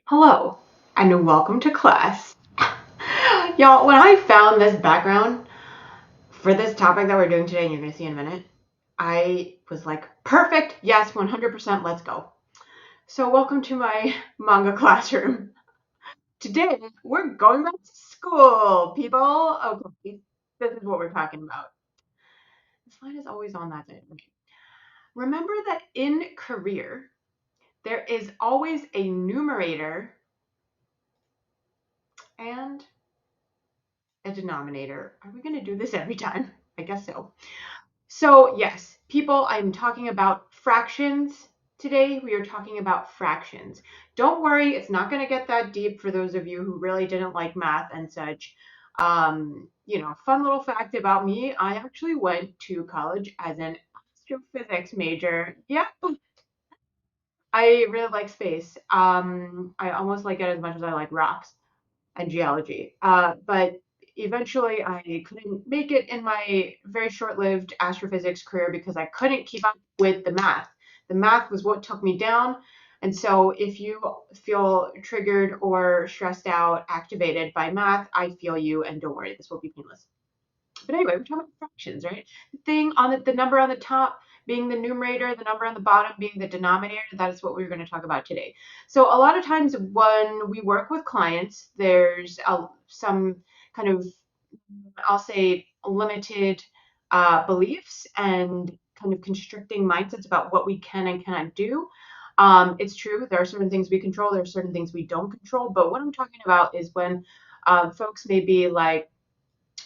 Hello, and welcome to class. Y'all, when I found this background for this topic that we're doing today, and you're going to see in a minute, I was like, perfect, yes, 100%, let's go. So, welcome to my manga classroom. Today, we're going back to school, people. Okay, this is what we're talking about. The slide is always on that side. Okay. Remember that in career, there is always a numerator and a denominator. Are we going to do this every time? I guess so. So, yes, people, I'm talking about fractions today. We are talking about fractions. Don't worry, it's not going to get that deep for those of you who really didn't like math and such. Fun little fact about me, I actually went to college as an astrophysics major. Yep, I really like space. I almost like it as much as I like rocks and geology. But eventually, I couldn't make it in my very short lived astrophysics career because I couldn't keep up with the math. The math was what took me down. And so, if you feel triggered or stressed out, activated by math, I feel you, and don't worry, this will be painless. But anyway, we're talking about fractions, right? The thing on the number on the top being the numerator, the number on the bottom being the denominator. That is what we're going to talk about today. So a lot of times when we work with clients, there's some kind of, I'll say, limited beliefs and kind of constricting mindsets about what we can and cannot do. It's true, there are certain things we control, there are certain things we don't control. But what I'm talking about is when folks may be like,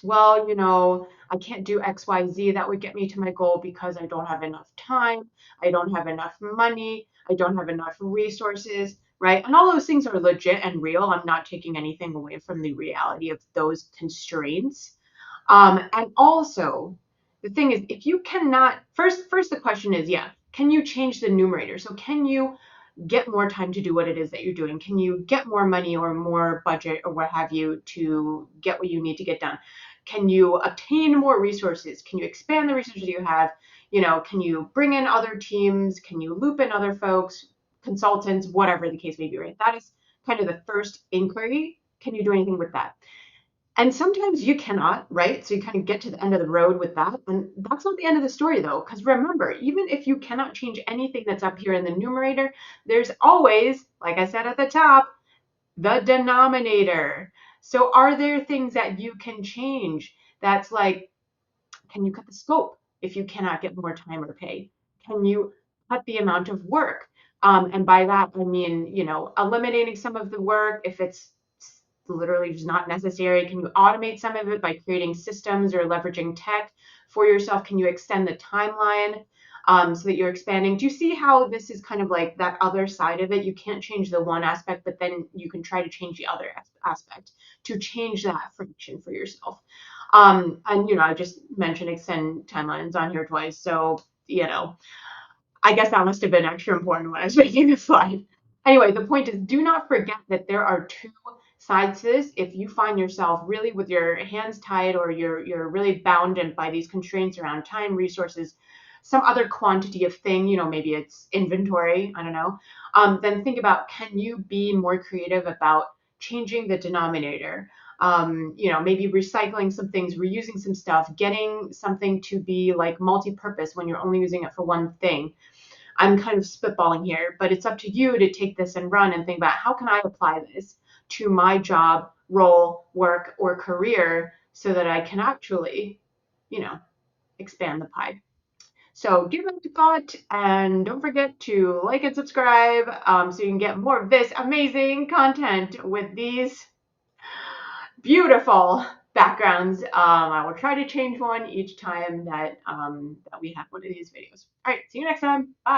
well, I can't do XYZ. That would get me to my goal because I don't have enough time. I don't have enough money. I don't have enough resources, right? And all those things are legit and real. I'm not taking anything away from the reality of those constraints. And also, the thing is, if you cannot, first the question is, yeah, can you change the numerator? So can you get more time to do what it is that you're doing? Can you get more money or more budget or what have you to get what you need to get done? Can you obtain more resources? Can you expand the resources you have? Can you bring in other teams? Can you loop in other folks, consultants, whatever the case may be, right? That is kind of the first inquiry. Can you do anything with that? And sometimes you cannot, right? So you kind of get to the end of the road with that. And that's not the end of the story, though, because remember, even if you cannot change anything that's up here in the numerator, there's always, like I said at the top, the denominator. So are there things that you can change? That's like, can you cut the scope if you cannot get more time or pay? Can you cut the amount of work? And by that, I mean, eliminating some of the work if it's literally just not necessary. Can you automate some of it by creating systems or leveraging tech for yourself? Can you extend the timeline so that you're expanding? Do you see how this is kind of like that other side of it? You can't change the one aspect, but then you can try to change the other aspect to change that friction for yourself. And I just mentioned extend timelines on here twice. So, I guess that must have been extra important when I was making this slide. Anyway, the point is do not forget that there are two sides to this. If you find yourself really with your hands tied or you're really bound by these constraints around time, resources, some other quantity of thing, maybe it's inventory, I don't know, then think about, can you be more creative about changing the denominator? Maybe recycling some things, reusing some stuff, getting something to be like multi-purpose when you're only using it for one thing. I'm kind of spitballing here, but it's up to you to take this and run and think about, how can I apply this to my job, role, work, or career so that I can actually, expand the pie. So give it a thought and don't forget to like and subscribe so you can get more of this amazing content with these beautiful backgrounds. I will try to change one each time that we have one of these videos. All right, see you next time. Bye.